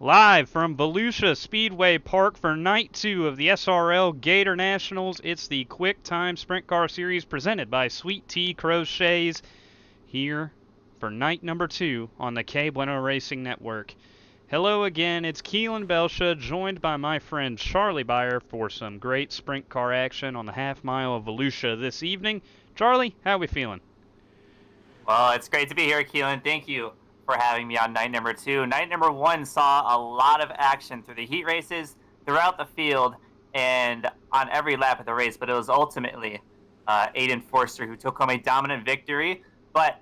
Live from Volusia Speedway Park for Night 2 of the SRL Gator Nationals, it's the QuickTime Sprint Car Series presented by SweetTCrochets here for night number 2 on the KBueno Racing Network. Hello again, it's Keelan Belsha, joined by my friend Charlie Beyer for some great sprint car action on the half mile of Volusia this evening. Charlie, how are we feeling? Well, it's great to be here, Keelan. Thank you for having me on night number 2. Night number 1 saw a lot of action through the heat races, throughout the field, and on every lap of the race. But it was ultimately Aiden Forster who took home a dominant victory. But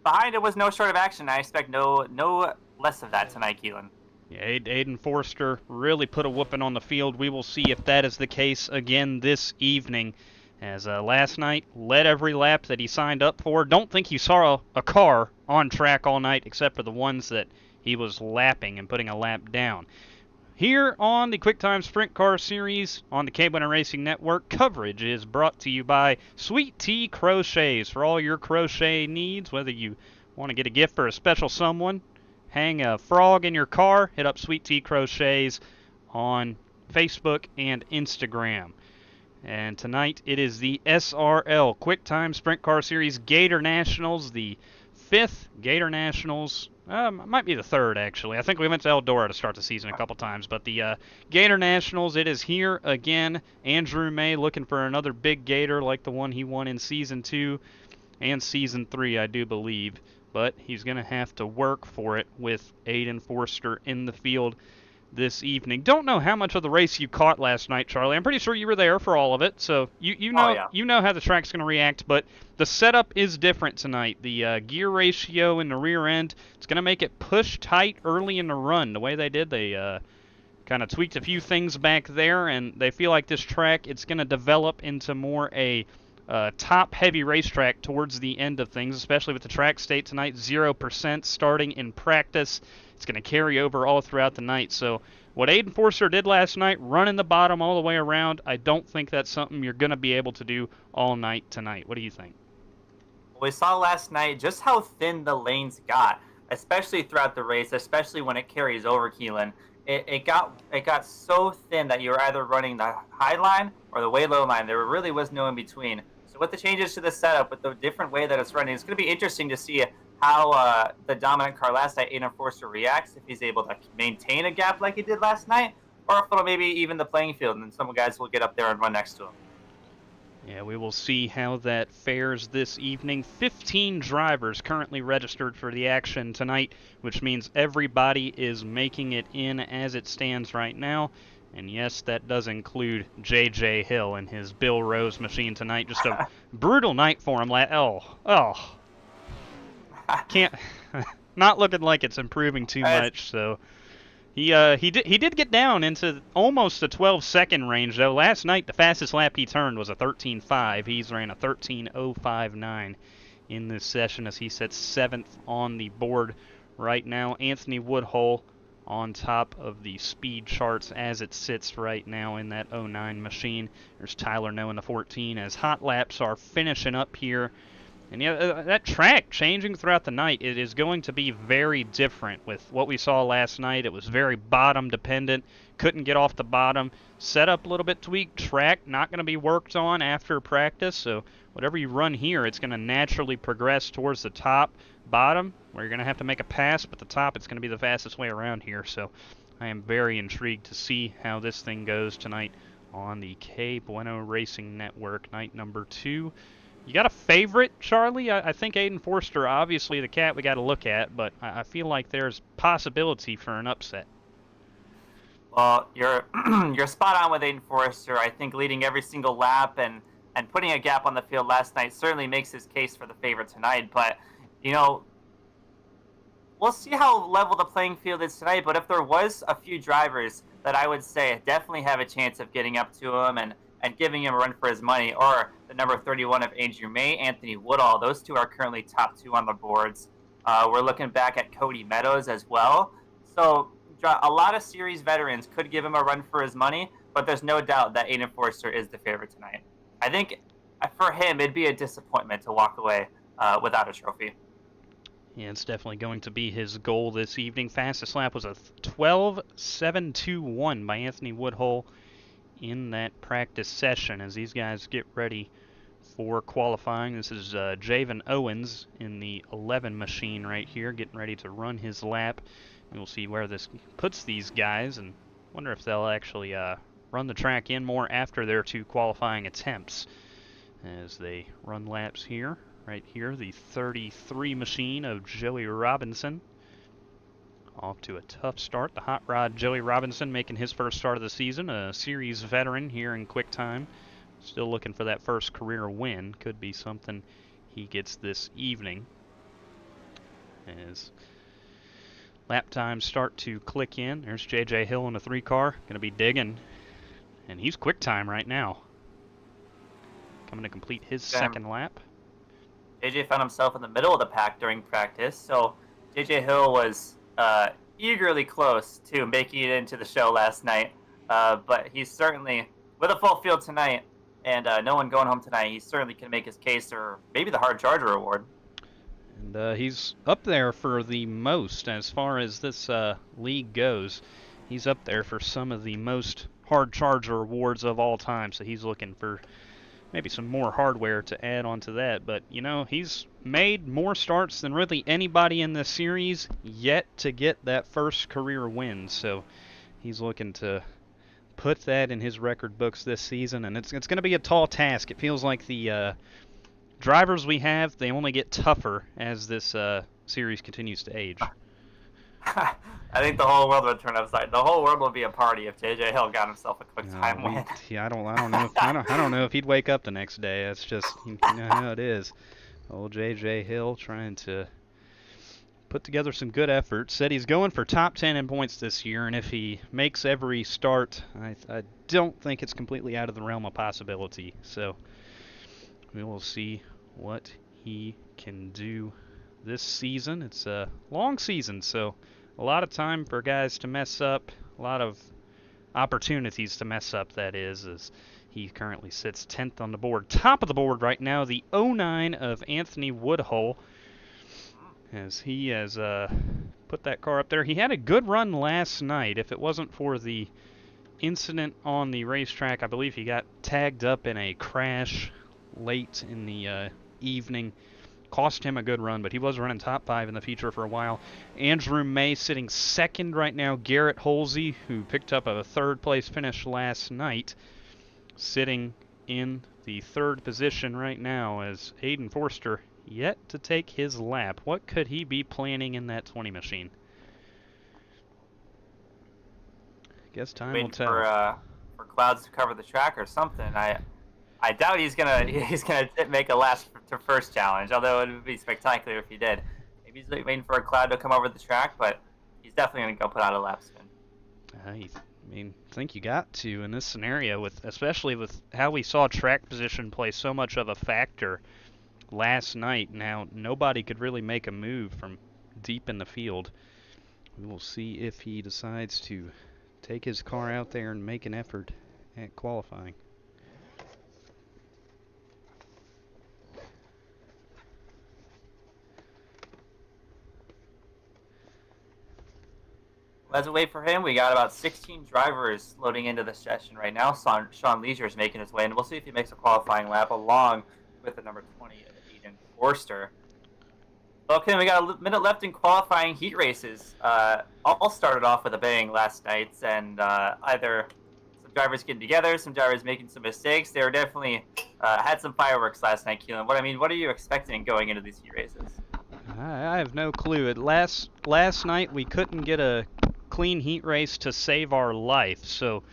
behind it was no short of action. I expect no less of that tonight, Keelan. Yeah, Aiden Forster really put a whooping on the field. We will see if that is the case again this evening. As last night, led every lap that he signed up for. Don't think he saw a car on track all night except for the ones that he was lapping and putting a lap down. Here on the QuickTime Sprint Car Series on the KBueno Racing Network, coverage is brought to you by SweetTCrochets for all your crochet needs, whether you want to get a gift for a special someone, hang a frog in your car, hit up SweetTCrochets on Facebook and Instagram. And tonight it is the SRL QuickTime Sprint Car Series Gator Nationals, the 5th Gator Nationals. Might be the 3rd, actually. I think we went to Eldora to start the season a couple times. But the Gator Nationals, it is here again. Andrew May looking for another big Gator like the one he won in Season 2 and Season 3, I do believe. But he's going to have to work for it with Aiden Forster in the field this evening. Don't know how much of the race you caught last night, Charlie. I'm pretty sure you were there for all of it, so you know Oh, yeah. you know how the track's going to react. But the setup is different tonight. The gear ratio in the rear end, it's going to make it push tight early in the run. The way they did, they kind of tweaked a few things back there, and they feel like this track it's going to develop into more a top-heavy racetrack towards the end of things, especially with the track state tonight, 0% starting in practice. It's going to carry over all throughout the night. So what Aiden Forster did last night, running the bottom all the way around, I don't think that's something you're going to be able to do all night tonight. What do you think? We saw last night just how thin the lanes got, especially throughout the race, especially when it carries over, Keelan. It got so thin that you were either running the high line or the way low line. There really was no in between. So with the changes to the setup, with the different way that it's running, it's going to be interesting to see how the dominant car last night, Aiden Forster, reacts, if he's able to maintain a gap like he did last night, or if it'll maybe even the playing field and some guys will get up there and run next to him. Yeah, we will see how that fares this evening. 15 drivers currently registered for the action tonight, which means everybody is making it in as it stands right now. And yes, that does include J.J. Hill and his Bill Rose machine tonight. Just a brutal night for him. Can't, not looking like it's improving too much. So he did get down into almost the 12-second range though. Last night the fastest lap he turned was a 13.5. He's ran a 13.059 in this session as he sits 7th on the board right now. Anthony Woodhull on top of the speed charts as it sits right now in that 09 machine. There's Tyler Noe in the 14 as hot laps are finishing up here. And yeah, that track changing throughout the night, it is going to be very different with what we saw last night. It was very bottom dependent, couldn't get off the bottom, setup a little bit tweaked, track not going to be worked on after practice, so whatever you run here, it's going to naturally progress towards the top, bottom, where you're going to have to make a pass, but the top, it's going to be the fastest way around here, so I am very intrigued to see how this thing goes tonight on the KBueno Racing Network, night number 2. You got a favorite, Charlie? I think Aiden Forster, obviously the cat we got to look at, but I feel like there's possibility for an upset. Well, you're you're spot on with Aiden Forster. I think leading every single lap and putting a gap on the field last night certainly makes his case for the favorite tonight. But, you know, we'll see how level the playing field is tonight. But if there was a few drivers that I would say definitely have a chance of getting up to him and giving him a run for his money, or the number 31 of Andrew May, Anthony Woodhull. Those two are currently top 2 on the boards. We're looking back at Cody Meadows as well. So a lot of series veterans could give him a run for his money, but there's no doubt that Aiden Forster is the favorite tonight. I think for him, it'd be a disappointment to walk away without a trophy. Yeah, it's definitely going to be his goal this evening. Fastest lap was a 12:721 by Anthony Woodhull in that practice session as these guys get ready for qualifying. This is Javen Owens in the 11 machine right here, getting ready to run his lap. We'll see where this puts these guys, and wonder if they'll actually run the track in more after their 2 qualifying attempts as they run laps here. Right here, the 33 machine of Joey Robinson. Off to a tough start. The hot rod Joey Robinson making his first start of the season, a series veteran here in QuickTime. Still looking for that first career win. Could be something he gets this evening. As lap times start to click in. There's JJ Hill in a 3 car. Going to be digging. And he's QuickTime right now. Coming to complete his second lap. JJ found himself in the middle of the pack during practice, so JJ Hill was eagerly close to making it into the show last night. But he's certainly, with a full field tonight and no one going home tonight, he certainly can make his case for maybe the hard charger award. And he's up there for the most as far as this league goes. He's up there for some of the most hard charger awards of all time, so he's looking for maybe some more hardware to add onto that. But, you know, he's made more starts than really anybody in this series yet to get that first career win. So he's looking to put that in his record books this season, and it's going to be a tall task. It feels like the drivers we have, they only get tougher as this series continues to age. I think the whole world would turn upside. The whole world would be a party if JJ Hill got himself a QuickTime win. Yeah, I don't know if he'd wake up the next day. That's just, you know how it is. Old JJ Hill trying to put together some good effort. Said he's going for top 10 in points this year, and if he makes every start, I don't think it's completely out of the realm of possibility. So we will see what he can do this season. It's a long season, so a lot of time for guys to mess up, a lot of opportunities to mess up, that is, as he currently sits 10th on the board. Top of the board right now, the 09 of Anthony Woodhull, as he has put that car up there. He had a good run last night. If it wasn't for the incident on the racetrack, I believe he got tagged up in a crash late in the evening. Cost him a good run, but he was running top 5 in the feature for a while. Andrew May sitting second right now. Garrett Holsey, who picked up a 3rd place finish last night, sitting in the 3rd position right now, as Aiden Forster yet to take his lap. What could he be planning in that 20 machine? Guess time will tell. For clouds to cover the track or something. I doubt he's gonna make a last to first challenge, although it would be spectacular if he did. Maybe he's waiting for a cloud to come over the track, but he's definitely gonna go put out a lap spin. I think you got to in this scenario, especially with how we saw track position play so much of a factor last night. Now nobody could really make a move from deep in the field. We will see if he decides to take his car out there and make an effort at qualifying. As we wait for him, we got about 16 drivers loading into the session right now. Sean Leisure is making his way, and we'll see if he makes a qualifying lap along with the number 20, Aiden Forster. Okay, we got a minute left in qualifying heat races. All started off with a bang last night, and either some drivers getting together, some drivers making some mistakes. They were definitely had some fireworks last night, Keelan. What are you expecting going into these heat races? I have no clue. Last night we couldn't get a clean heat race to save our life, so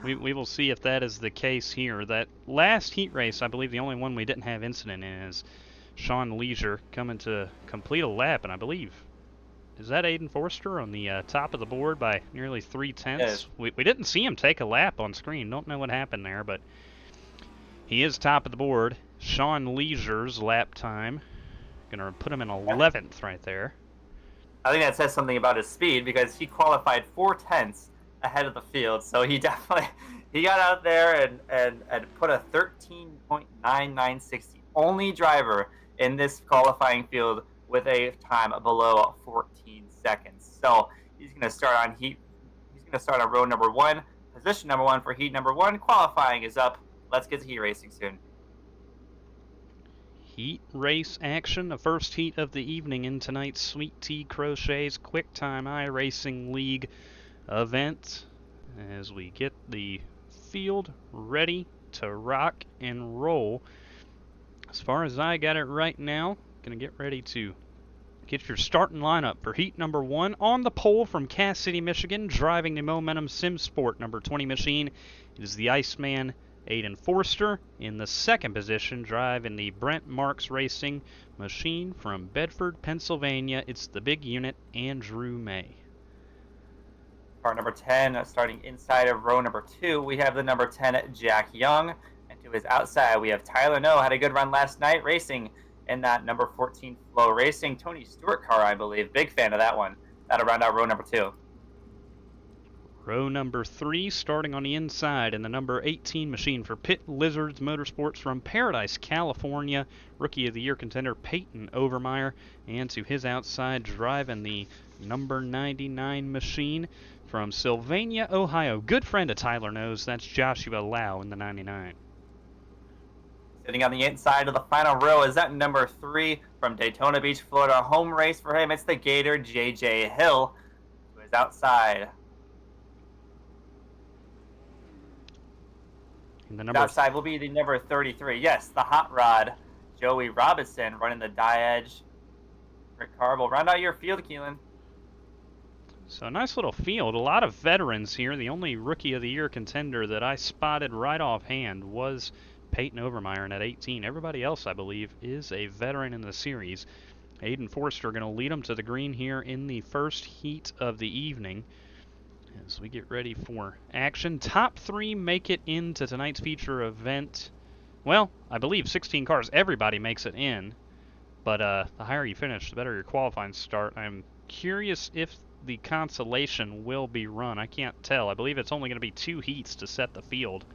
we will see if that is the case here. That last heat race, I believe the only one we didn't have incident in, is Sean Leisure coming to complete a lap, and I believe, is that Aiden Forster on the top of the board by nearly 3/10? Yes. We didn't see him take a lap on screen. Don't know what happened there, but he is top of the board. Sean Leisure's lap time, gonna put him in 11th right there. I think that says something about his speed, because he qualified 4/10 ahead of the field. So he definitely got out there and put a 13.9960. Only driver in this qualifying field with a time below 14 seconds. So he's going to start on row number 1, position number 1 for heat number 1. Qualifying is up. Let's get to heat racing soon. Heat race action, the first heat of the evening in tonight's SweetTCrochets QuickTime iRacing League event, as we get the field ready to rock and roll. As far as I got it right now, gonna get ready to get your starting lineup for heat number 1. On the pole from Cass City, Michigan, driving the Momentum Sim Sport number 20 machine, it is the Iceman Aiden Forster. In the second position, driving the Brent Marks Racing machine from Bedford, Pennsylvania, it's the big unit, Andrew May. Car number 10, starting inside of row number 2, we have the number 10, Jack Young. And to his outside, we have Tyler No, had a good run last night racing in that number 14 Flow Racing Tony Stewart car, I believe. Big fan of that one. That'll round out row number 2. Row number 3, starting on the inside in the number 18 machine for Pit Lizards Motorsports from Paradise, California, Rookie of the Year contender Peyton Overmeyer, and to his outside, driving the number 99 machine from Sylvania, Ohio, good friend of Tyler Knows, that's Joshua Lau in the 99. Sitting on the inside of the final row is that number 3 from Daytona Beach, Florida, home race for him. It's the Gator, J.J. Hill, who is outside. And the outside will be the number 33. Yes, the hot rod, Joey Robinson, running the die-edge. Rick Carr will round out your field, Keelan. So a nice little field. A lot of veterans here. The only Rookie of the Year contender that I spotted right offhand was Peyton Overmeyer at 18. Everybody else, I believe, is a veteran in the series. Aiden Forster going to lead them to the green here in the first heat of the evening as we get ready for action. Top 3 make it into tonight's feature event. Well, I believe 16 cars, everybody makes it in, but the higher you finish, the better your qualifying start. I'm curious if the consolation will be run. I can't tell. I believe it's only going to be 2 heats to set the field.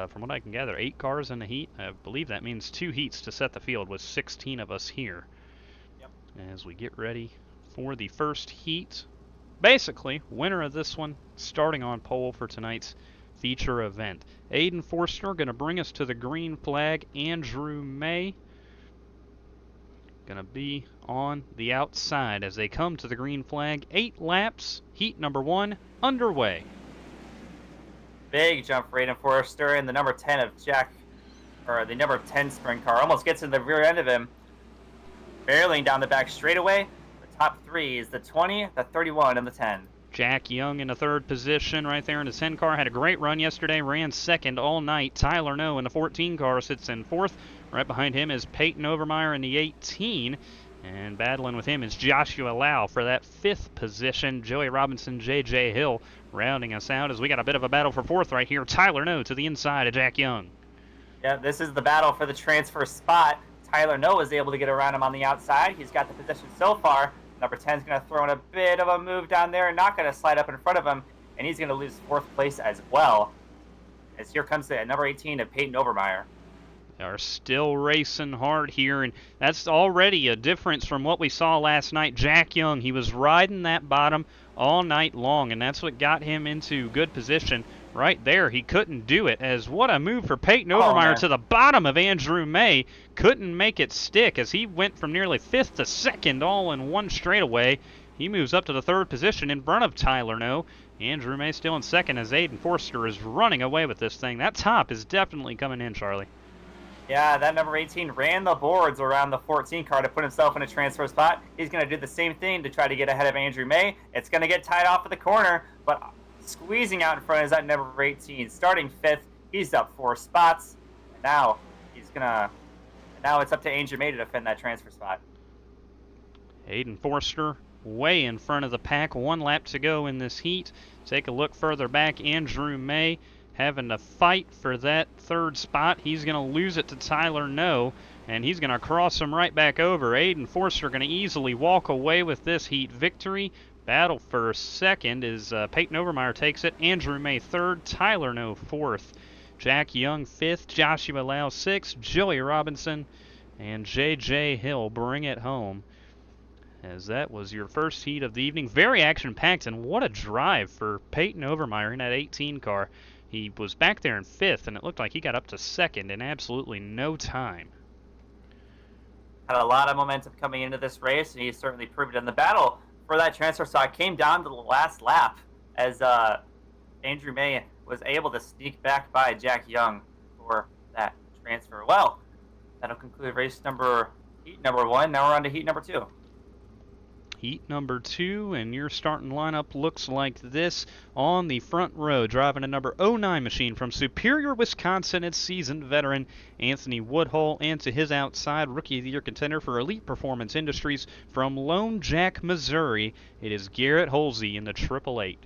From what I can gather, 8 cars in the heat. I believe that means 2 heats to set the field with 16 of us here. Yep. As we get ready for the first heat. Basically, winner of this one, starting on pole for tonight's feature event. Aiden Forster going to bring us to the green flag. Andrew May going to be on the outside as they come to the green flag. 8 laps, heat number 1 underway. Big jump for Aiden Forster, and the number 10 of the number 10 sprint car almost gets in the rear end of him. Barreling down the back straightaway. The top 3 is the 20, the 31, and the 10. Jack Young in the 3rd position right there in the 10 car. Had a great run yesterday, ran 2nd all night. Tyler No in the 14 car sits in 4th. Right behind him is Peyton Overmeyer in the 18. And battling with him is Joshua Lau for that 5th position. Joey Robinson, J.J. Hill rounding us out as we got a bit of a battle for 4th right here. Tyler No to the inside of Jack Young. Yeah, this is the battle for the transfer spot. Tyler No is able to get around him on the outside. He's got the position so far. Number 10 is going to throw in a bit of a move down there and not going to slide up in front of him. And he's going to lose 4th place as well. As here comes the number 18 of Peyton Overmeyer. They are still racing hard here, and that's already a difference from what we saw last night. Jack Young, he was riding that bottom all night long, and that's what got him into good position. Right there, he couldn't do it, as what a move for Peyton Overmeyer to the bottom of Andrew May. Couldn't make it stick as he went from nearly 5th to 2nd all in one straightaway. He moves up to the 3rd position in front of Tyler No. Andrew May still in 2nd as Aiden Forster is running away with this thing. That top is definitely coming in, Charlie. Yeah, that number 18 ran the boards around the 14 car to put himself in a transfer spot. He's going to do the same thing to try to get ahead of Andrew May. It's going to get tied off at the corner, but squeezing out in front is that number 18. Starting 5th, he's up 4 spots. And now it's up to Andrew May to defend that transfer spot. Aiden Forster way in front of the pack. 1 lap to go in this heat. Take a look further back. Andrew May having to fight for that 3rd spot. He's going to lose it to Tyler No, and he's going to cross him right back over. Aiden Forster going to easily walk away with this heat victory. Battle for 2nd is Peyton Overmeyer takes it. Andrew May 3rd, Tyler No 4th. Jack Young 5th, Joshua Lau 6th, Joey Robinson and J.J. Hill bring it home, as that was your first heat of the evening. Very action-packed, and what a drive for Peyton Overmeyer in that 18 car. He was back there in 5th, and it looked like he got up to 2nd in absolutely no time. Had a lot of momentum coming into this race, and he certainly proved it in the battle for that transfer spot. Came down to the last lap as Andrew May was able to sneak back by Jack Young for that transfer. Well, that'll conclude heat number 1. Now we're on to heat number 2. Heat number 2, and your starting lineup looks like this. On the front row, driving a number 09 machine from Superior, Wisconsin, it's seasoned veteran Anthony Woodhull, and to his outside, Rookie of the Year contender for Elite Performance Industries from Lone Jack, Missouri, it is Garrett Holsey in the 888.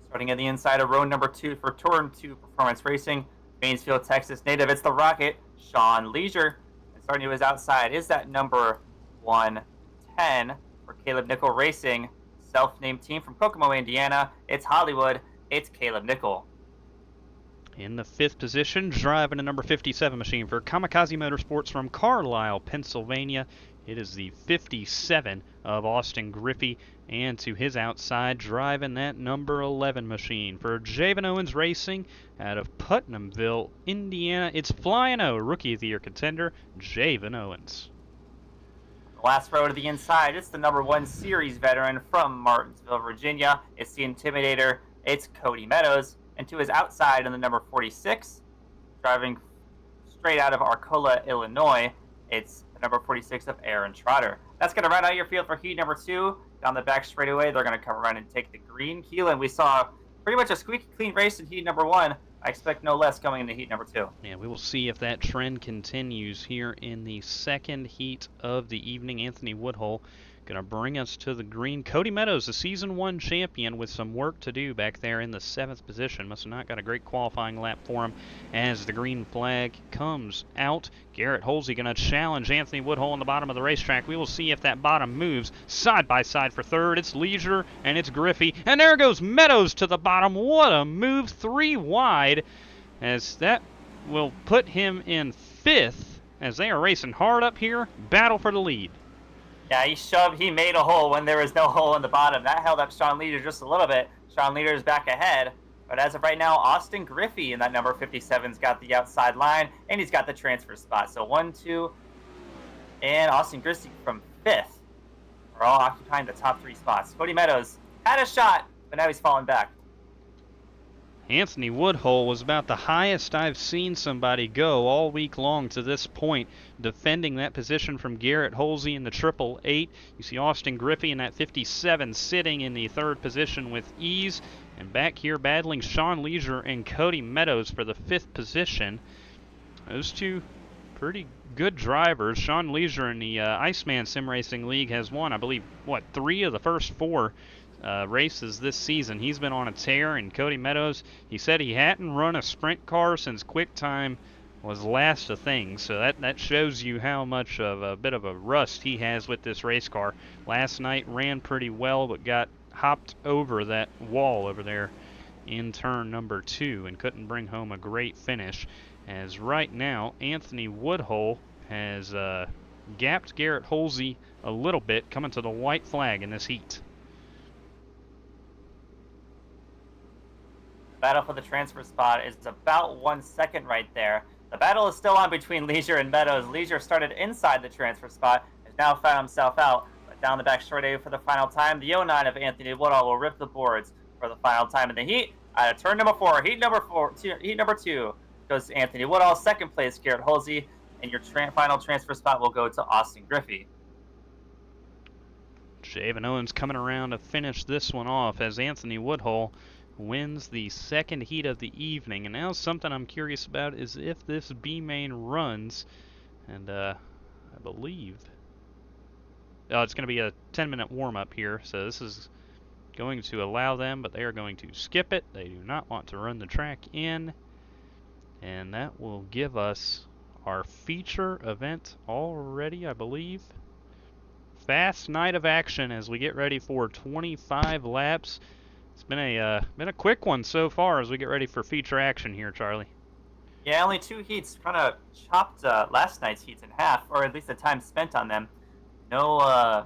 Starting at the inside of row number 2 for Turn 2 Performance Racing, Mansfield, Texas native, it's the Rocket, Sean Leisure. And starting to his outside is that number 110 for Caleb Nickel Racing, self-named team from Kokomo, Indiana. It's Hollywood, it's Caleb Nickel. In the 5th position, driving a number 57 machine for Kamikaze Motorsports from Carlisle, Pennsylvania, it is the 57 of Austin Griffey, and to his outside, driving that number 11 machine for Javen Owens Racing out of Putnamville, Indiana, it's Flying O, Rookie of the Year contender, Javen Owens. The last row to the inside, it's the number 1 series veteran from Martinsville, Virginia. It's the Intimidator, it's Cody Meadows. And to his outside in the number 46, driving straight out of Arcola, Illinois, it's the number 46 of Aaron Trotter. That's going to round out your field for heat number 2. Down the back straightaway, they're going to come around and take the green. Keelan, we saw pretty much a squeaky clean race in heat number 1. I expect no less coming into heat number 2. Yeah, we will see if that trend continues here in the 2nd heat of the evening. Anthony Woodhull going to bring us to the green. Cody Meadows, the Season 1 champion, with some work to do back there in the 7th position. Must have not got a great qualifying lap for him as the green flag comes out. Garrett Holsey going to challenge Anthony Woodhull on the bottom of the racetrack. We will see if that bottom moves side by side for 3rd. It's Leisure and it's Griffey. And there goes Meadows to the bottom. What a move, 3 wide, as that will put him in 5th as they are racing hard up here. Battle for the lead. Yeah, he made a hole when there was no hole in the bottom. That held up Sean Leader just a little bit. Sean Leader is back ahead. But as of right now, Austin Griffey in that number 57's got the outside line, and he's got the transfer spot. So 1, 2, and Austin Griffey from 5th are all occupying the top 3 spots. Cody Meadows had a shot, but now he's falling back. Anthony Woodhull was about the highest I've seen somebody go all week long to this point, defending that position from Garrett Holsey in the 888. You see Austin Griffey in that 57 sitting in the 3rd position with ease. And back here battling Sean Leisure and Cody Meadows for the 5th position. Those two pretty good drivers. Sean Leisure in the Iceman Sim Racing League has won, I believe, 3 of the first 4 races this season. He's been on a tear, and Cody Meadows, he said he hadn't run a sprint car since QuickTime was last a thing, so that shows you how much of a bit of a rust he has with this race car. Last night ran pretty well, but got hopped over that wall over there in turn number 2 and couldn't bring home a great finish, as right now Anthony Woodhull has gapped Garrett Holsey a little bit, coming to the white flag in this heat. Battle for the transfer spot is about 1 second right there. The battle is still on between Leisure and Meadows. Leisure started inside the transfer spot, has now found himself out. But down the back straightaway for the final time, the 09 of Anthony Woodhull will rip the boards for the final time in the heat. Out of turn number 4, heat number 2 goes to Anthony Woodhull. 2nd place, Garrett Holsey, and your final transfer spot will go to Austin Griffey. Javen Owens coming around to finish this one off as Anthony Woodhull wins the 2nd heat of the evening. And now something I'm curious about is if this B main runs, and I believe it's going to be a 10-minute warm-up here, so this is going to allow them, but they are going to skip it. They do not want to run the track in, and that will give us our feature event already, I believe. Fast night of action as we get ready for 25 laps. It's been a quick one so far as we get ready for feature action here, Charlie. Yeah, only 2 heats. Kind of chopped last night's heats in half, or at least the time spent on them. No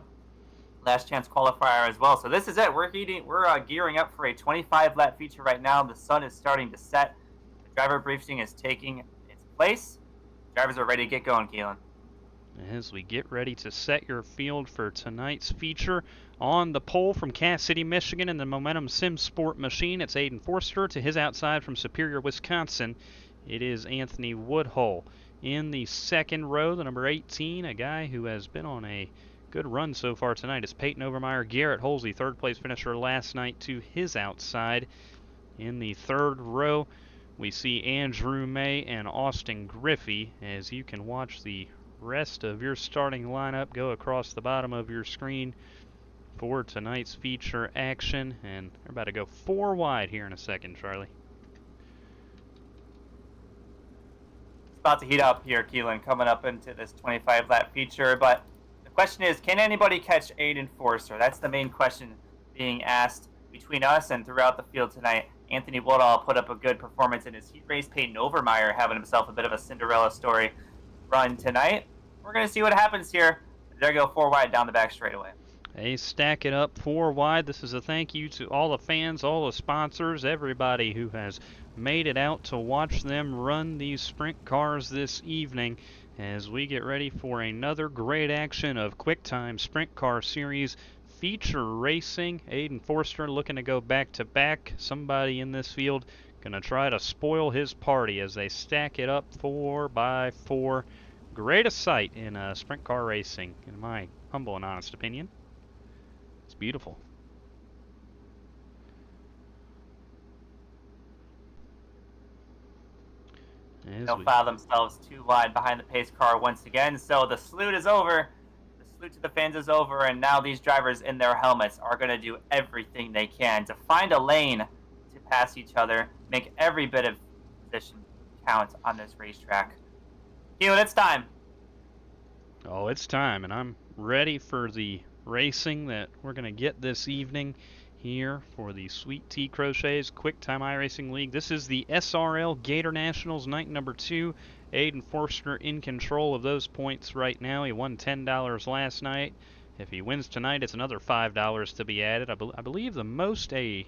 last chance qualifier as well. So this is it. We're gearing up for a 25 lap feature right now. The sun is starting to set. The driver briefing is taking its place. Drivers are ready to get going, Keelan. As we get ready to set your field for tonight's feature, on the pole from Cass City, Michigan in the Momentum Sim Sport machine, it's Aiden Forster. To his outside from Superior, Wisconsin, it is Anthony Woodhull. In the second row, the number 18, a guy who has been on a good run so far tonight, is Peyton Overmeyer. Garrett Holsey, third place finisher last night, to his outside. In the third row, we see Andrew May and Austin Griffey. As you can watch the rest of your starting lineup go across the bottom of your screen for tonight's feature action. And they're about to go 4 wide here in a second, Charlie. It's about to heat up here, Keelan, coming up into this 25 lap feature. But the question is, can anybody catch Aiden Forster? That's the main question being asked between us and throughout the field tonight. Anthony Woodhull put up a good performance in his heat race. Peyton Overmeyer having himself a bit of a Cinderella story run tonight. We're going to see what happens here. There go 4 wide down the back straightaway. They stack it up 4 wide. This is a thank you to all the fans, all the sponsors, everybody who has made it out to watch them run these sprint cars this evening as we get ready for another great action of QuickTime Sprint Car Series feature racing. Aiden Forster looking to go back-to-back. Somebody in this field going to try to spoil his party as they stack it up 4 by 4. Greatest sight in sprint car racing, in my humble and honest opinion. It's beautiful. They'll file themselves 2 wide behind the pace car once again. So the salute is over. The salute to the fans is over. And now these drivers in their helmets are going to do everything they can to find a lane to pass each other, make every bit of position count on this racetrack. Keelan, it's time. Oh, it's time, and I'm ready for the racing that we're going to get this evening here for the SweetTCrochets QuickTime iRacing League. This is the SRL Gator Nationals, night number 2. Aiden Forster in control of those points right now. He won $10 last night. If he wins tonight, it's another $5 to be added. I believe the most a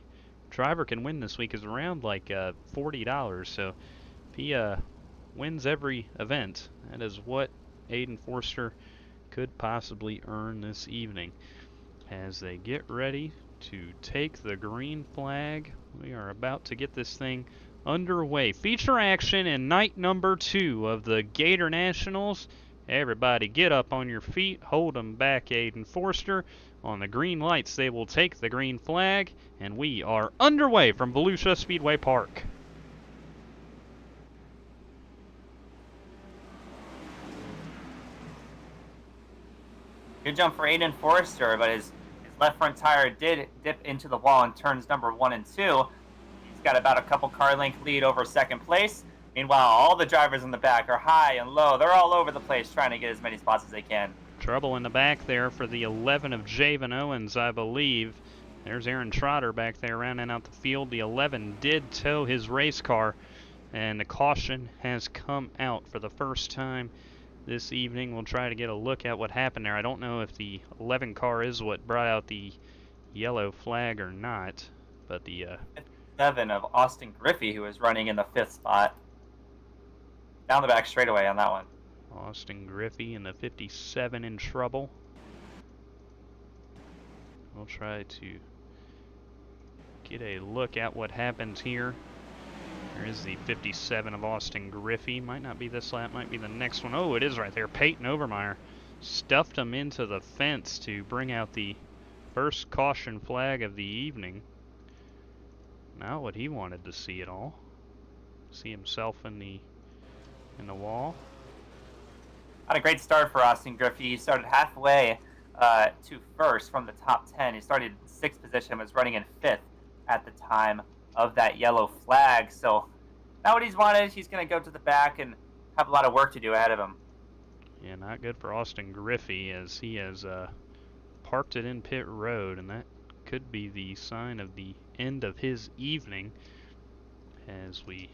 driver can win this week is around like $40. So if he wins every event, that is what Aiden Forster could possibly earn this evening. As they get ready to take the green flag, we are about to get this thing underway. Feature action in night number 2 of the Gator Nationals. Everybody get up on your feet, hold them back, Aiden Forster. On the green lights, they will take the green flag, and we are underway from Volusia Speedway Park. Good jump for Aiden Forster, but his left front tire did dip into the wall in turns number 1 and 2. He's got about a couple car length lead over second place. Meanwhile, all the drivers in the back are high and low. They're all over the place trying to get as many spots as they can. Trouble in the back there for the 11 of Javen Owens, I believe. There's Aaron Trotter back there rounding out the field. The 11 did tow his race car, and the caution has come out for the first time this evening. We'll try to get a look at what happened there. I don't know if the 11 car is what brought out the yellow flag or not, but the 7 of Austin Griffey, who is running in the 5th spot. Down the back straightaway on that one. Austin Griffey in the 57 in trouble. We'll try to get a look at what happens here. There is the 57 of Austin Griffey. Might not be this lap, might be the next one. Oh, it is right there. Peyton Overmeyer stuffed him into the fence to bring out the first caution flag of the evening. Not what he wanted to see at all. See himself in the wall. Had a great start for Austin Griffey. He started halfway to first from the top 10. He started in 6th position, was running in 5th at the time of that yellow flag. So not what he's wanted. He's going to go to the back and have a lot of work to do ahead of him. Yeah, not good for Austin Griffey as he has parked it in pit road, and that could be the sign of the end of his evening as we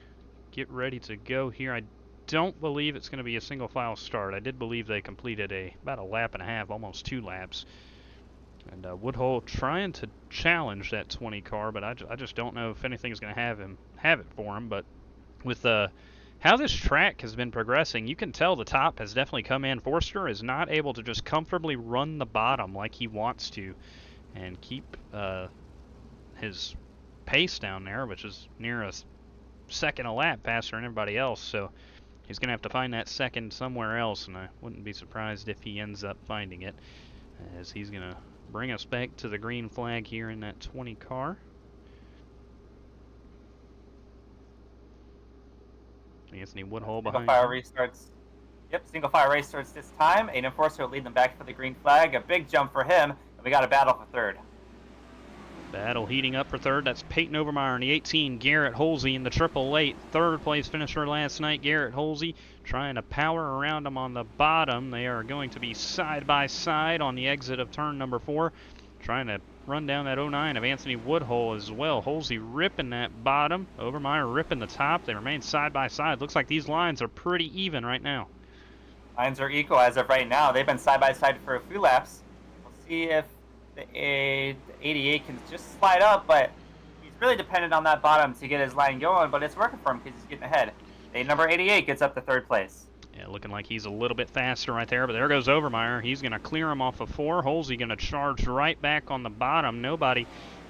get ready to go here. I don't believe it's going to be a single file start. I did believe they completed about a lap and a half, almost 2 laps. And Woodhull trying to challenge that 20 car, but I just don't know if anything's going to have it for him. But with how this track has been progressing, you can tell the top has definitely come in. Forster is not able to just comfortably run the bottom like he wants to and keep his pace down there, which is near a second a lap faster than everybody else. So he's going to have to find that second somewhere else, and I wouldn't be surprised if he ends up finding it, as he's going to bring us back to the green flag here in that 20 car. Anthony Woodhull behind. Single file restarts. Yep, single file race starts this time. Aiden Forster will lead them back for the green flag. A big jump for him, and we got a battle for third. Battle heating up for third. That's Peyton Overmeyer in the 18. Garrett Holsey in the 888. Third place finisher last night. Garrett Holsey trying to power around him on the bottom. They are going to be side by side on the exit of turn number 4. Trying to run down that 09 of Anthony Woodhull as well. Holsey ripping that bottom. Overmeyer ripping the top. They remain side by side. Looks like these lines are pretty even right now. Lines are equal as of right now. They've been side by side for a few laps. We'll see if the 88 can just slide up, but he's really dependent on that bottom to get his line going, but it's working for him because he's getting ahead. The number 88 gets up to third place. Yeah, looking like he's a little bit faster right there, but there goes Overmeyer. He's going to clear him off of 4. Holsey going to charge right back on the bottom. Nobody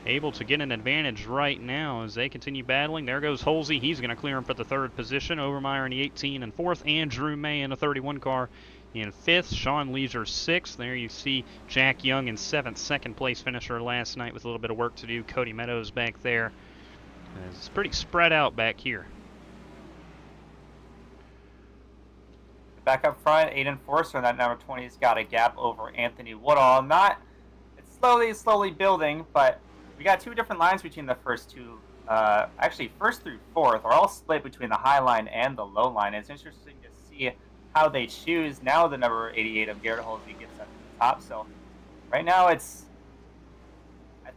able to get an advantage right now as they continue battling. There goes Holsey. He's going to clear him for the 3rd position. Overmeyer in the 18 and 4th. Andrew May in the 31 car in 5th. Sean Leisure 6th. There you see Jack Young in 7th, second place finisher last night with a little bit of work to do. Cody Meadows back there. It's pretty spread out back here. Back up front, Aiden Forster in that number 20 has got a gap over Anthony Woodhull. It's slowly building, but we got 2 different lines between the first 2. Actually, 1st through 4th are all split between the high line and the low line. It's interesting to see how they choose. Now the number 88 of Garrett Holsey gets up to the top. So right now I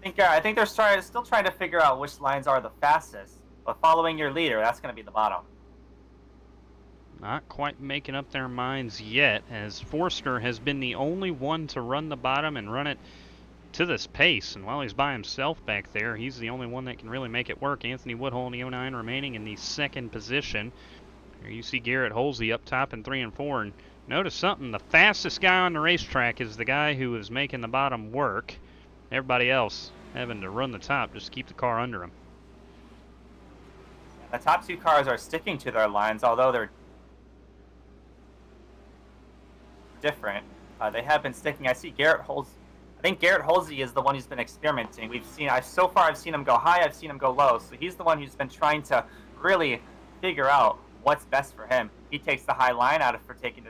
think they're still trying to figure out which lines are the fastest. But following your leader, that's going to be the bottom. Not quite making up their minds yet, as Forster has been the only one to run the bottom and run it to this pace. And while he's by himself back there, he's the only one that can really make it work. Anthony Woodhull in the 09 remaining in the 2nd position. Here you see Garrett Holsey up top in 3 and 4. And notice something, the fastest guy on the racetrack is the guy who is making the bottom work. Everybody else having to run the top just to keep the car under him. The top 2 cars are sticking to their lines, although they're different. They have been sticking. I think Garrett Holsey is the one who's been experimenting. So far I've seen him go high, I've seen him go low. So he's the one who's been trying to really figure out what's best for him. He takes the high line after taking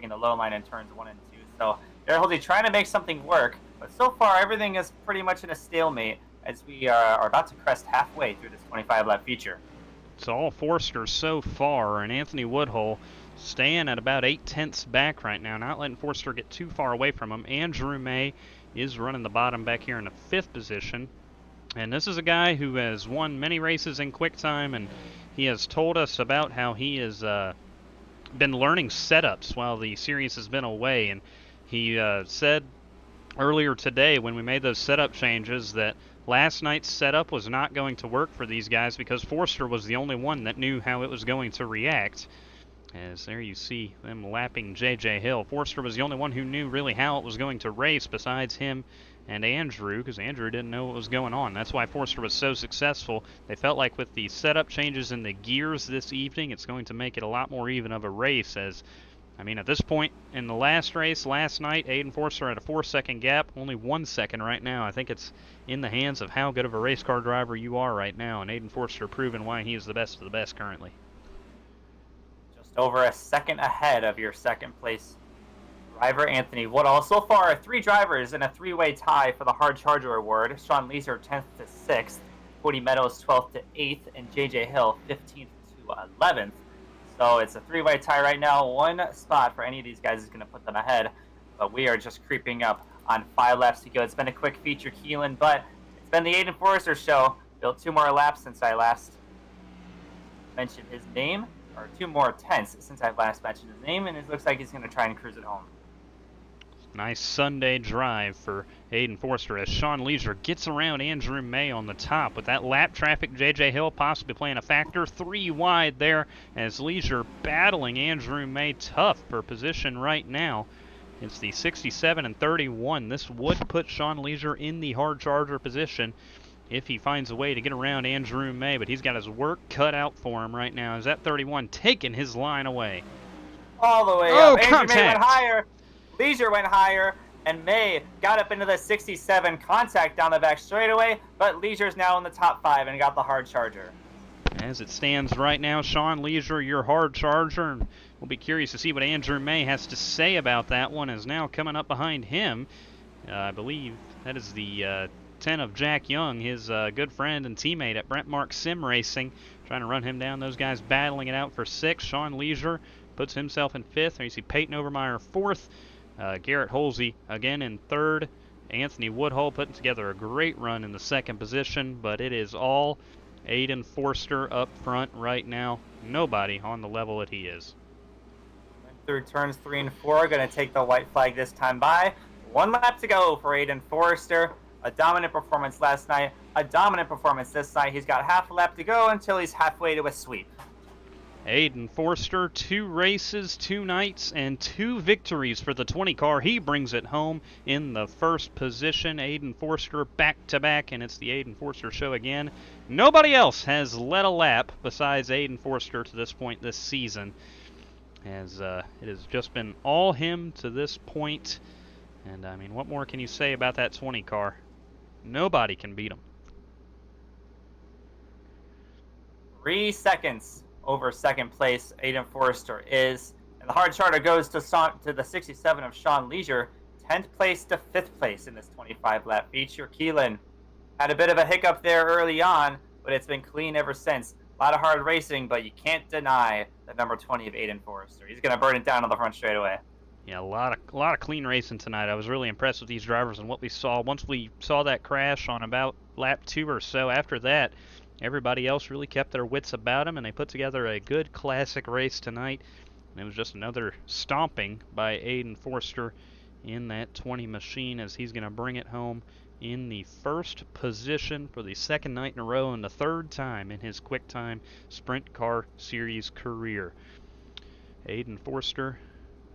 the low line in turns 1 and 2. So Garrett Holsey trying to make something work, but so far everything is pretty much in a stalemate as we are about to crest halfway through this 25-lap feature. It's all Forster so far, and Anthony Woodhull staying at about 8/10 back right now, not letting Forster get too far away from him. Andrew May is running the bottom back here in the 5th position. And this is a guy who has won many races in QuickTime, and he has told us about how he has been learning setups while the series has been away. And he said earlier today when we made those setup changes that last night's setup was not going to work for these guys because Forster was the only one that knew how it was going to react. As there you see them lapping J.J. Hill. Forster was the only one who knew really how it was going to race besides him and Andrew, because Andrew didn't know what was going on. That's why Forster was so successful. They felt like with the setup changes in the gears this evening, it's going to make it a lot more even of a race. As, I mean, at this point in the last race, last night, Aiden Forster had a 4-second gap, only 1 second right now. I think it's in the hands of how good of a race car driver you are right now, and Aiden Forster proving why he is the best of the best currently. Over a second ahead of your 2nd place driver, Anthony Woodhull. So far, 3 drivers in a 3-way tie for the Hard Charger Award. Sean Leisure 10th to 6th, Cody Meadows 12th to 8th, and J.J. Hill 15th to 11th. So it's a 3-way tie right now. 1 spot for any of these guys is going to put them ahead. But we are just creeping up on 5 laps to go. It's been a quick feature, Keelan, but it's been the Aiden Forster Show. Built 2 more laps since I last mention his name, or 2 more tenths since I've last mentioned his name, and it looks like he's going to try and cruise it home. Nice Sunday drive for Aiden Forster as Sean Leisure gets around Andrew May on the top. With that lap traffic, J.J. Hill possibly playing a factor. 3 wide there as Leisure battling Andrew May tough for position right now. It's the 67 and 31. This would put Sean Leisure in the hard charger position if he finds a way to get around Andrew May, but he's got his work cut out for him right now. Is that 31 taking his line away? All the way up. Andrew May went higher. Leisure went higher, and May got up into the 67 contact down the back straightaway, but Leisure's now in the top 5 and got the hard charger. As it stands right now, Sean Leisure, your hard charger, and we'll be curious to see what Andrew May has to say about that one, is now coming up behind him. I believe that is the 10 of Jack Young, his good friend and teammate at Brent Mark Sim Racing, trying to run him down. Those guys battling it out for 6. Sean Leisure puts himself in 5th. There you see Peyton Overmeyer 4th. Garrett Holsey again in 3rd. Anthony Woodhull putting together a great run in the 2nd position, but it is all Aiden Forster up front right now. Nobody on the level that he is. Went through turns 3 and 4, going to take the white flag this time by. 1 lap to go for Aiden Forster. A dominant performance last night, a dominant performance this night. He's got half a lap to go until he's halfway to a sweep. Aiden Forster, 2 races, 2 nights, and 2 victories for the 20 car. He brings it home in the 1st position. Aiden Forster back-to-back, and it's the Aiden Forster show again. Nobody else has led a lap besides Aiden Forster to this point this season, as it has just been all him to this point. And, I mean, what more can you say about that 20 car? Nobody can beat him. 3 seconds over 2nd place, Aiden Forster is. And the hard charter goes to the 67 of Sean Leisure, 10th place to 5th place in this 25-lap feature. Keelan had a bit of a hiccup there early on, but it's been clean ever since. A lot of hard racing, but you can't deny the number 20 of Aiden Forster. He's going to burn it down on the front straightaway. Yeah, a lot of clean racing tonight. I was really impressed with these drivers and what we saw. Once we saw that crash on about lap 2 or so, after that, everybody else really kept their wits about them, and they put together a good classic race tonight. And it was just another stomping by Aiden Forster in that 20 machine, as he's going to bring it home in the 1st position for the 2nd night in a row and the 3rd time in his QuickTime Sprint Car Series career. Aiden Forster,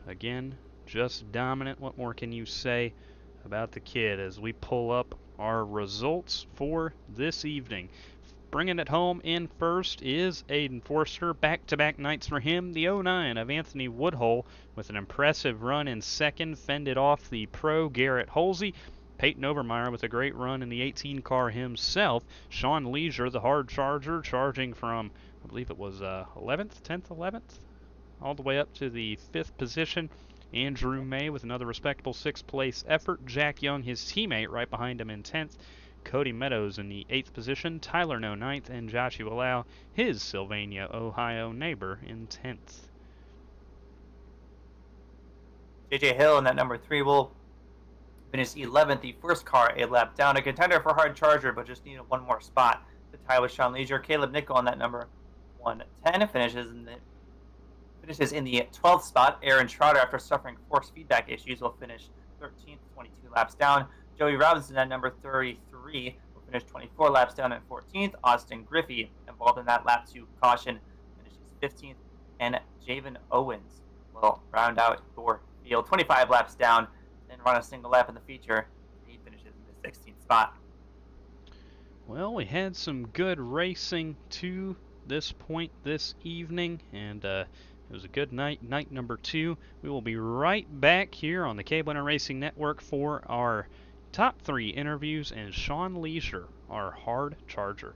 again, just dominant. What more can you say about the kid as we pull up our results for this evening? Bringing it home in 1st is Aiden Forster. Back-to-back nights for him. The 09 of Anthony Woodhull with an impressive run in 2nd. Fended off the pro Garrett Holsey. Peyton Overmeyer with a great run in the 18 car himself. Sean Leisure, the hard charger, charging from, I believe it was 11th, 10th, 11th, all the way up to the 5th position. Andrew May with another respectable 6th place effort. Jack Young, his teammate, right behind him in 10th. Cody Meadows in the 8th position. Tyler No 9th, and Joshua Lau, his Sylvania, Ohio neighbor, in 10th. J.J. Hill in that number 3 will finish 11th, the 1st car a lap down. A contender for hard charger, but just needed 1 more spot to tie with Sean Leisure. Caleb Nickel on that number 110 finishes in the 12th spot. Aaron Trotter, after suffering force feedback issues, will finish 13th, 22 laps down. Joey Robinson at number 33 will finish 24 laps down at 14th. Austin Griffey, involved in that lap 2 caution, finishes 15th. And Javen Owens will round out your field 25 laps down, then run a single lap in the feature. He finishes in the 16th spot. Well, we had some good racing to this point this evening, and it was a good night number 2. We will be right back here on the KBueno Racing Network for our top 3 interviews and Sean Leisure, our hard charger.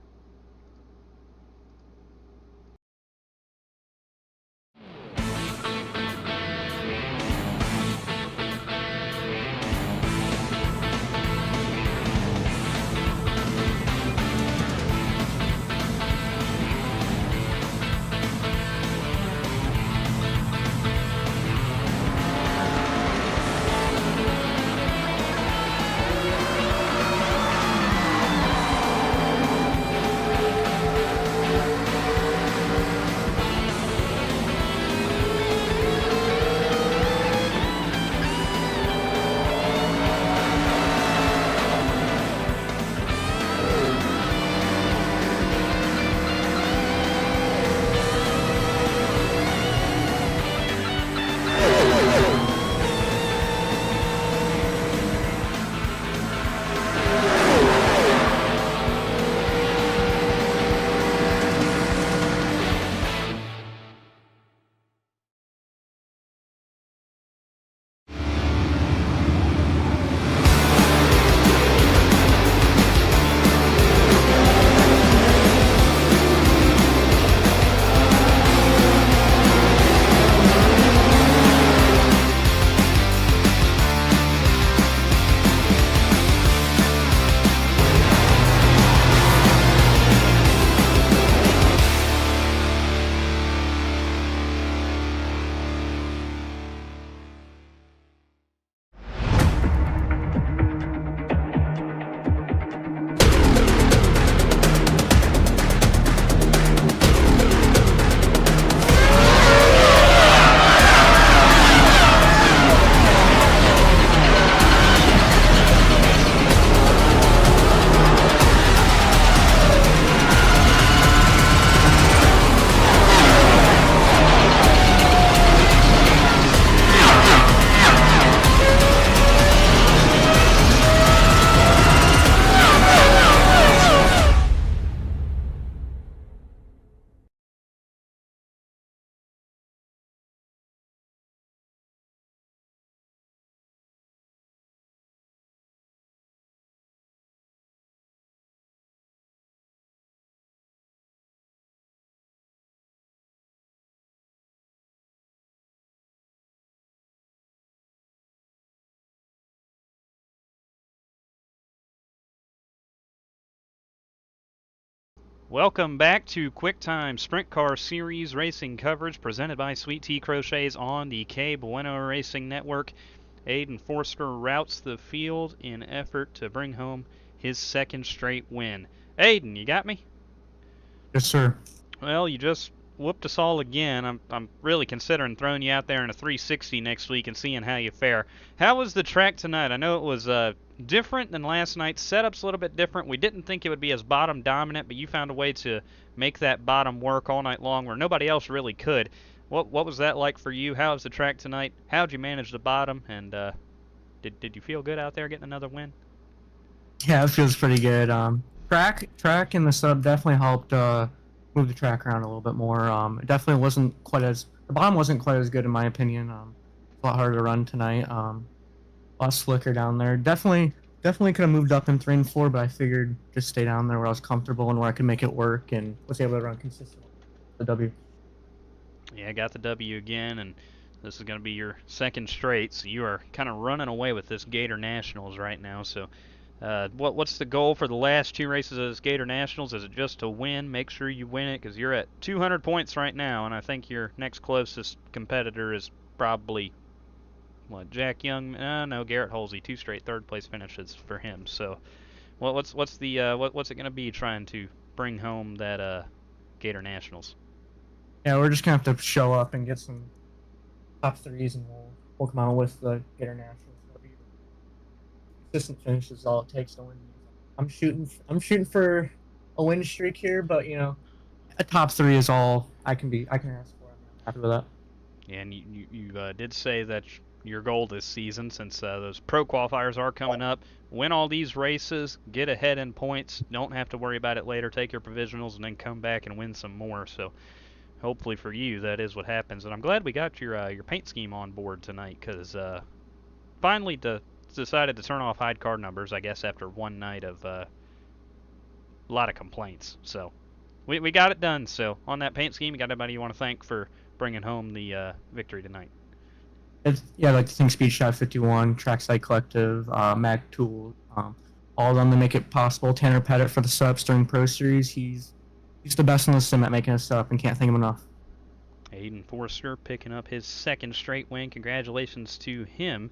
Welcome back to QuickTime Sprint Car Series racing coverage presented by SweetTCrochets on the KBueno Racing Network. Aiden Forster routes the field in effort to bring home his second straight win. Aiden, you got me? Yes, sir. Well, you just whooped us all again. I'm really considering throwing you out there in a 360 next week and seeing how you fare. How was the track tonight? I know it was different than last night. Setup's a little bit different. We didn't think it would be as bottom dominant, but you found a way to make that bottom work all night long where nobody else really could. What was that like for you? How was the track tonight? How'd you manage the bottom? And did you feel good out there getting another win? Yeah, it feels pretty good. Track and the sub definitely helped move the track around a little bit more. It definitely wasn't quite as the bottom wasn't quite as good in my opinion. A lot harder to run tonight. A lot slicker down there. Definitely could have moved up in 3 and 4, but I figured just stay down there where I was comfortable and where I could make it work and was able to run consistently. The W. Yeah, got the W again, and this is going to be your second straight, so you are kind of running away with this Gator Nationals right now. So what's the goal for the last 2 races of this Gator Nationals? Is it just to win? Make sure you win it, because you're at 200 points right now, and I think your next closest competitor is probably, Jack Young? No, Garrett Halsey. 2 straight third-place finishes for him. So what's it going to be trying to bring home that Gator Nationals? Yeah, we're just gonna have to show up and get some top 3s, and we'll come out with the Gator Nationals. Consistent finish is all it takes to win. I'm shooting for a win streak here, but a top 3 is all I can ask for. I'm happy with that. Yeah, and you did say that your goal this season, since those pro qualifiers are coming up, win all these races, get ahead in points, don't have to worry about it later, take your provisionals, and then come back and win some more. So hopefully for you, that is what happens. And I'm glad we got your paint scheme on board tonight, because finally decided to turn off hide card numbers, I guess, after one night of a lot of complaints. So we got it done. So on that paint scheme, you got anybody you want to thank for bringing home the victory tonight? I'd like to thank Speedshot 51, Trackside Collective, Mag Tools, all of them to make it possible. Tanner Pettit for the subs during Pro Series. He's the best in the sim at making us up, and can't thank him enough. Aiden Forster picking up his second straight win. Congratulations to him.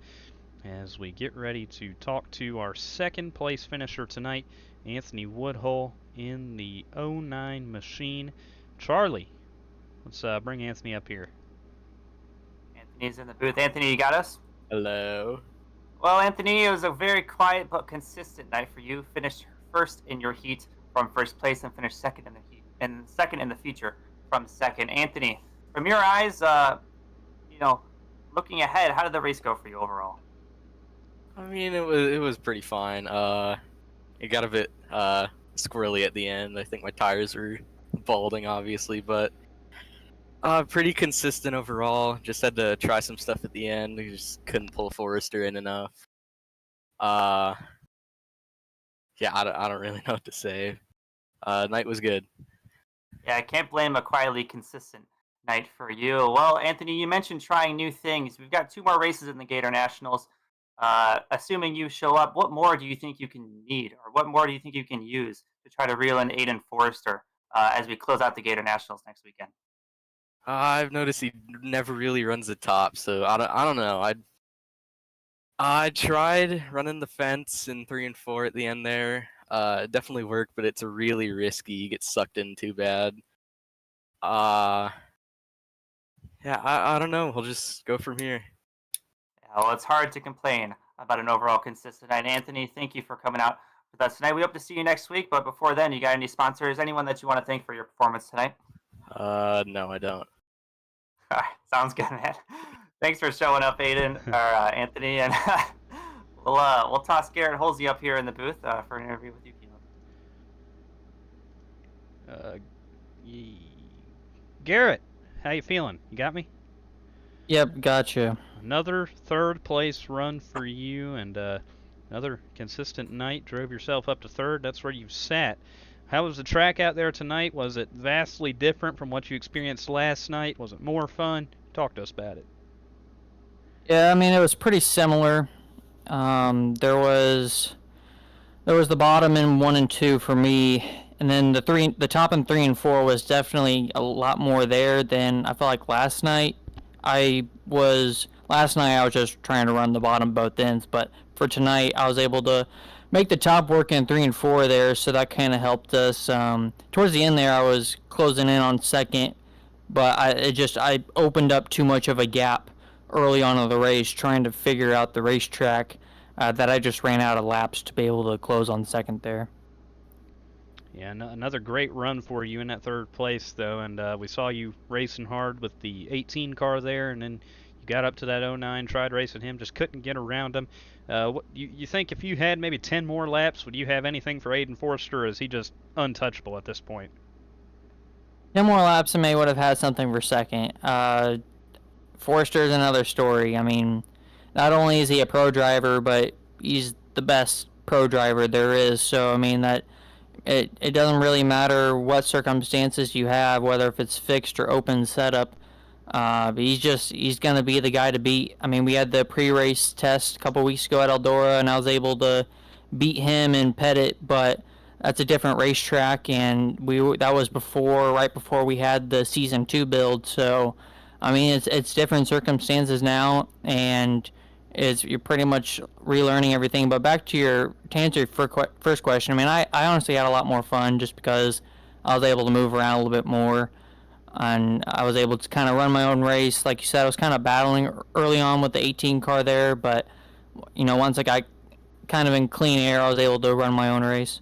As we get ready to talk to our second place finisher tonight, Anthony Woodhull in the 09 machine. Charlie, let's bring Anthony up here. Anthony's in the booth. Anthony, you got us? Hello. Well, Anthony, it was a very quiet but consistent night for you. Finished first in your heat from first place and finished second in the heat, and second in the feature from second. Anthony, from your eyes, looking ahead, how did the race go for you overall? I mean, it was pretty fine. It got a bit squirrely at the end. I think my tires were balding, obviously, but pretty consistent overall. Just had to try some stuff at the end. We just couldn't pull Forrester in enough. Yeah, I don't really know what to say. Night was good. Yeah, I can't blame a quietly consistent night for you. Well, Anthony, you mentioned trying new things. We've got 2 more races in the Gator Nationals. Assuming you show up, what more do you think you can need, or what more do you think you can use to try to reel in Aiden Forrester as we close out the Gator Nationals next weekend? I've noticed he never really runs the top, so I don't know. I tried running the fence in 3 and 4 at the end there. It definitely worked, but it's really risky. You get sucked in too bad. Yeah, I don't know. We'll just go from here. Well, it's hard to complain about an overall consistent night. Anthony, thank you for coming out with us tonight. We hope to see you next week, but before then, you got any sponsors, anyone that you want to thank for your performance tonight? No, I don't. All right, sounds good, man. Thanks for showing up, Anthony, and we'll toss Garrett Halsey up here in the booth for an interview with you, Garrett, how you feeling? You got me? Yep, gotcha. Another third place run for you, and another consistent night. Drove yourself up to third. That's where you've sat. How was the track out there tonight? Was it vastly different from what you experienced last night? Was it more fun? Talk to us about it. Yeah, I mean, it was pretty similar. There was the bottom in 1 and 2 for me And then the top in 3 and 4 was definitely a lot more there than I felt like last night. Last night I was just trying to run the bottom both ends, but for tonight I was able to make the top work in 3 and 4 there, so that kind of helped us. Towards the end there, I was closing in on second, but I opened up too much of a gap early on in the race trying to figure out the racetrack that I just ran out of laps to be able to close on second there. Yeah, another great run for you in that third place, though, and we saw you racing hard with the 18 car there, and then you got up to that 09, tried racing him, just couldn't get around him. What you think if you had maybe 10 more laps, would you have anything for Aiden Forster, or is he just untouchable at this point? 10 more laps and may would have had something for second. Forster's another story. I mean, not only is he a pro driver, but he's the best pro driver there is, so I mean that it doesn't really matter what circumstances you have, whether if it's fixed or open setup. But he's going to be the guy to beat. I mean, we had the pre-race test a couple weeks ago at Eldora, and I was able to beat him and Pettit, but that's a different racetrack, and that was right before we had the Season 2 build. So, I mean, it's different circumstances now, and you're pretty much relearning everything. But back to answer your first question, I mean, I honestly had a lot more fun just because I was able to move around a little bit more, and I was able to kind of run my own race. Like you said, I was kind of battling early on with the 18 car there, but, you know, once I got kind of in clean air, I was able to run my own race.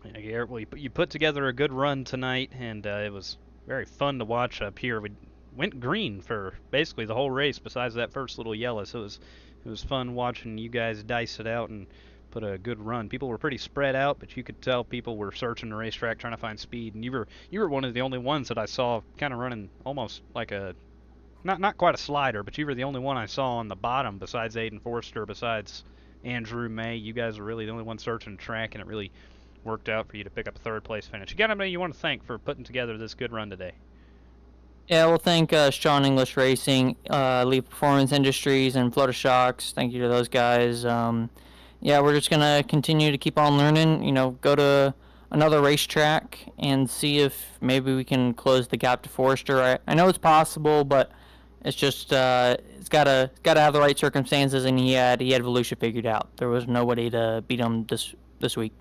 Yeah, Garrett, well, you put together a good run tonight, and it was very fun to watch up here. We went green for basically the whole race besides that first little yellow, so it was fun watching you guys dice it out and put a good run. People were pretty spread out, but you could tell people were searching the racetrack trying to find speed, and you were one of the only ones that I saw kind of running almost like a not quite a slider, but you were the only one I saw on the bottom besides Aiden Forster, besides Andrew May. You guys were really the only ones searching the track, and it really worked out for you to pick up a third place finish. You got anybody you want to thank for putting together this good run today? Yeah, we'll thank Sean English Racing, Elite Performance Industries, and Florida Shocks. Thank you to those guys. Yeah, we're just going to continue to keep on learning, you know, go to another racetrack and see if maybe we can close the gap to Forster. I know it's possible, but it's just it's got to have the right circumstances, and he had Volusia figured out. There was nobody to beat him this week.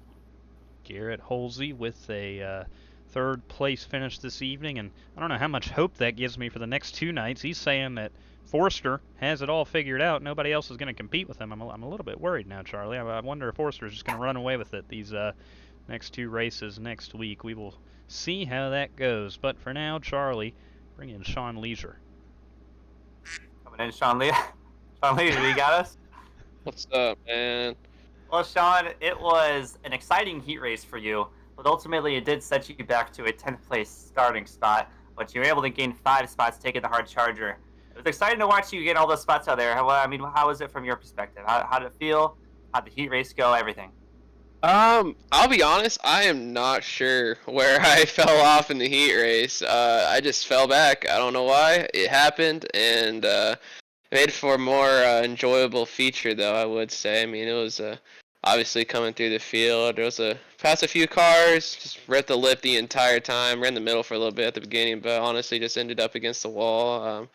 Garrett Holsey with a third place finish this evening, and I don't know how much hope that gives me for the next two nights. He's saying that Forster has it all figured out. Nobody else is going to compete with him. I'm a little bit worried now, Charlie. I wonder if Forster's just going to run away with it these next two races next week. We will see how that goes. But for now, Charlie, bring in Sean Leisure. Coming in, Sean Leisure. Sean Leisure, you got us? What's up, man? Well, Sean, it was an exciting heat race for you, but ultimately it did set you back to a 10th place starting spot, but you were able to gain 5 spots taking the hard charger. It was exciting to watch you get all those spots out there. How was it from your perspective? How did it feel? How'd the heat race go? Everything. I'll be honest, I am not sure where I fell off in the heat race. I just fell back. I don't know why. It happened, and made for a more enjoyable feature, though, I would say. I mean, it was obviously coming through the field. There was past a few cars, just ripped the lip the entire time, ran the middle for a little bit at the beginning, but honestly just ended up against the wall.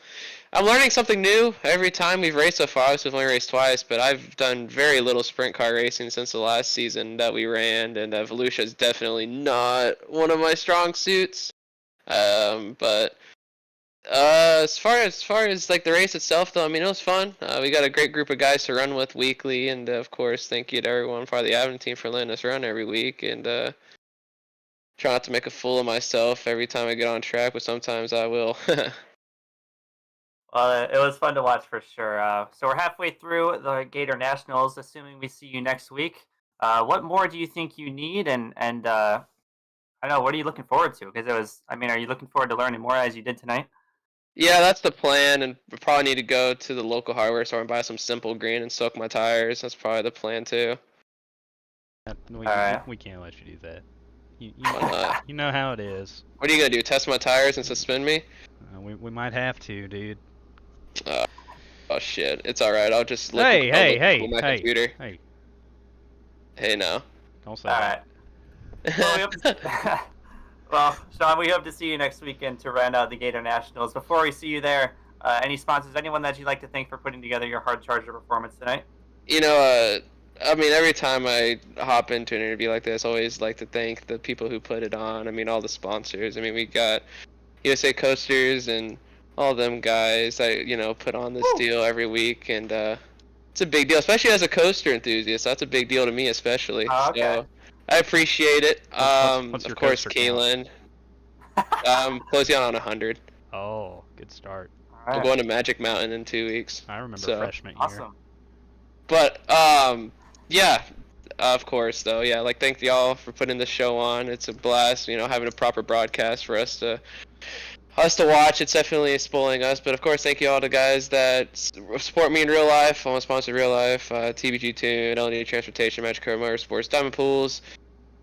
I'm learning something new every time we've raced so far. Obviously, we've only raced twice, but I've done very little sprint car racing since the last season that we ran, and Volusia is definitely not one of my strong suits. But as far as like the race itself, though, I mean, it was fun. We got a great group of guys to run with weekly, and of course, thank you to everyone part of the admin team for letting us run every week. And try not to make a fool of myself every time I get on track, but sometimes I will. Well, it was fun to watch for sure. So we're halfway through the Gator Nationals, assuming we see you next week. What more do you think you need? And I don't know, what are you looking forward to? Because are you looking forward to learning more as you did tonight? Yeah, that's the plan, and we probably need to go to the local hardware store and buy some simple green and soak my tires. That's probably the plan, too. We can't let you do that. Why not? You know how it is. What are you going to do, test my tires and suspend me? We might have to, dude. Oh shit, it's alright, I'll just look Hey, my computer. hey. Hey, now. Don't say All that. right. Well, well, Sean, we hope to see you next weekend to round out the Gator Nationals. Before we see you there, any sponsors, anyone that you'd like to thank for putting together your hard charger performance tonight? You know, I mean, every time I hop into an interview like this, I always like to thank the people who put it on. I mean, all the sponsors. I mean, we got USA Coasters and all them guys that, put on this deal every week. And it's a big deal, especially as a coaster enthusiast. That's a big deal to me, especially. Oh, okay. So I appreciate it. What's your Of course, coaster count? Kaylin. I'm closing on 100. Oh, good start. All I'm right. going to Magic Mountain in 2 weeks. I remember So, freshman year. Awesome. But yeah, of course though. Yeah, like thank y'all for putting the show on. It's a blast, having a proper broadcast for us to watch. It's definitely spoiling us. But of course, thank you all the guys that support me in real life. I'm a sponsor in real life. TBG Tune, LND Transportation, Magic Car Motorsports, Diamond Pools,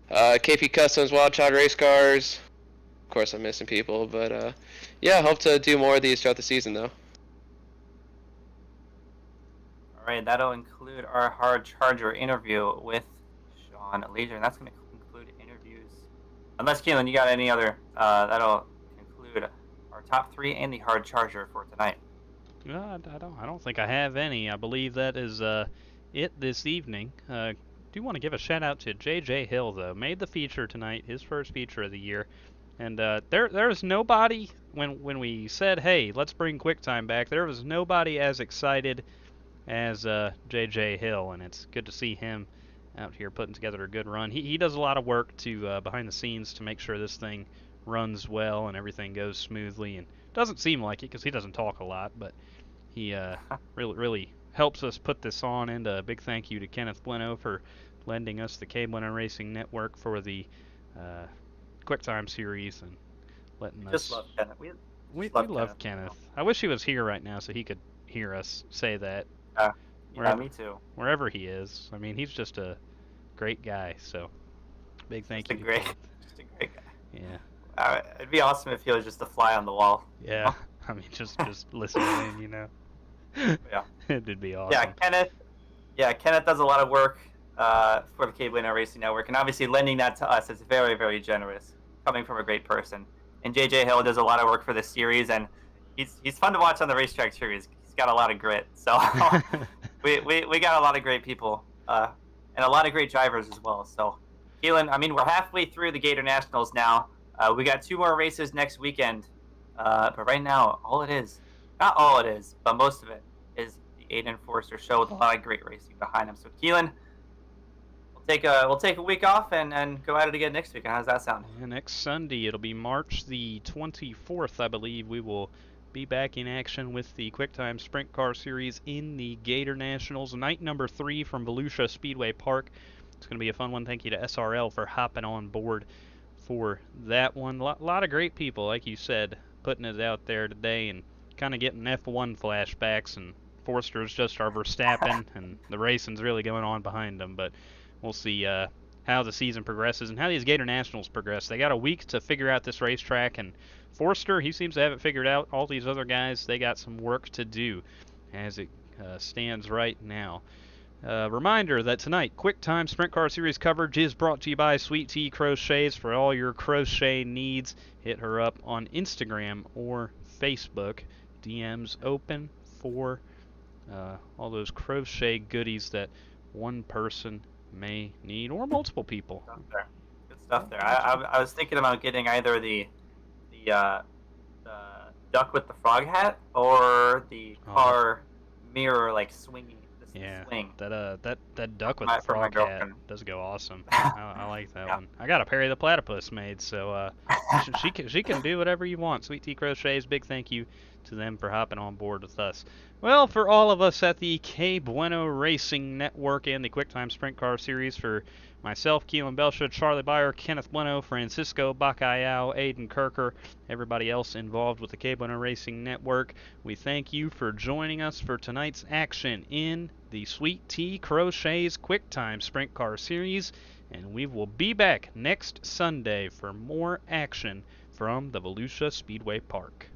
KP Customs, Wild Child Race Cars. Of course, I'm missing people, but yeah, I hope to do more of these throughout the season though. All right, that'll include our hard charger interview with Sean Leisure, and that's going to conclude interviews. Unless, Keelan, you got any other, that'll conclude our top 3 and the hard charger for tonight. I don't think I have any. I believe that is it this evening. Do want to give a shout out to JJ Hill though. Made the feature tonight, his first feature of the year. And there's nobody when we said, hey, let's bring QuickTime back. There was nobody as excited as JJ Hill, and it's good to see him out here putting together a good run. He does a lot of work to behind the scenes to make sure this thing runs well and everything goes smoothly. And doesn't seem like it because he doesn't talk a lot, but he really helps us put this on. And a big thank you to Kenneth Bueno for lending us the KBueno Racing Network for the QuickTime series and letting us. Just love Kenneth. We love Kenneth. I wish he was here right now so he could hear us say that. Yeah, me too. Wherever he is. I mean, he's just a great guy. So, big thank you. Just a great guy. Yeah. It'd be awesome if he was just a fly on the wall. Yeah. I mean, just listening in, Yeah. It'd be awesome. Yeah, Kenneth does a lot of work for the KBueno Racing Network, and obviously lending that to us is very, very generous, coming from a great person. And JJ Hill does a lot of work for this series, and he's fun to watch on the racetrack series. He's got a lot of grit. So we got a lot of great people and a lot of great drivers as well. So, Keelan, I mean, we're halfway through the Gator Nationals now. We got 2 more races next weekend. But right now, not all it is, but most of it is the Aiden Forster show with a lot of great racing behind him. So, Keelan, we'll take a week off and go at it again next week. How does that sound? Yeah, next Sunday, it'll be March the 24th, I believe. We will be back in action with the QuickTime Sprint Car Series in the Gator Nationals. Night number 3 from Volusia Speedway Park. It's going to be a fun one. Thank you to SRL for hopping on board for that one. A lot of great people, like you said, putting it out there today and kind of getting F1 flashbacks. And Forster's just our Verstappen, and the racing's really going on behind them. But we'll see how the season progresses and how these Gator Nationals progress. They got a week to figure out this racetrack, and Forster, he seems to have it figured out. All these other guys, they got some work to do as it stands right now. Reminder that tonight, QuickTime Sprint Car Series coverage is brought to you by SweetTCrochets. For all your crochet needs, hit her up on Instagram or Facebook. DMs open for all those crochet goodies that one person may need, or multiple people. Good stuff there. I was thinking about getting either the duck with the frog hat or the car mirror like swinging. Yeah, swing. that duck with the frog hat does go awesome. I like that one. I got a Perry the Platypus made, so she can do whatever you want. SweetTCrochets, big thank you to them for hopping on board with us. Well, for all of us at the KBueno Racing Network and the QuickTime Sprint Car Series, for myself, Keelan Belshut, Charlie Byer, Kenneth Bueno, Francisco Bacayao, Aiden Kirker, everybody else involved with the KBueno Racing Network, we thank you for joining us for tonight's action in the SweetTCrochets QuickTime Sprint Car Series, and we will be back next Sunday for more action from the Volusia Speedway Park.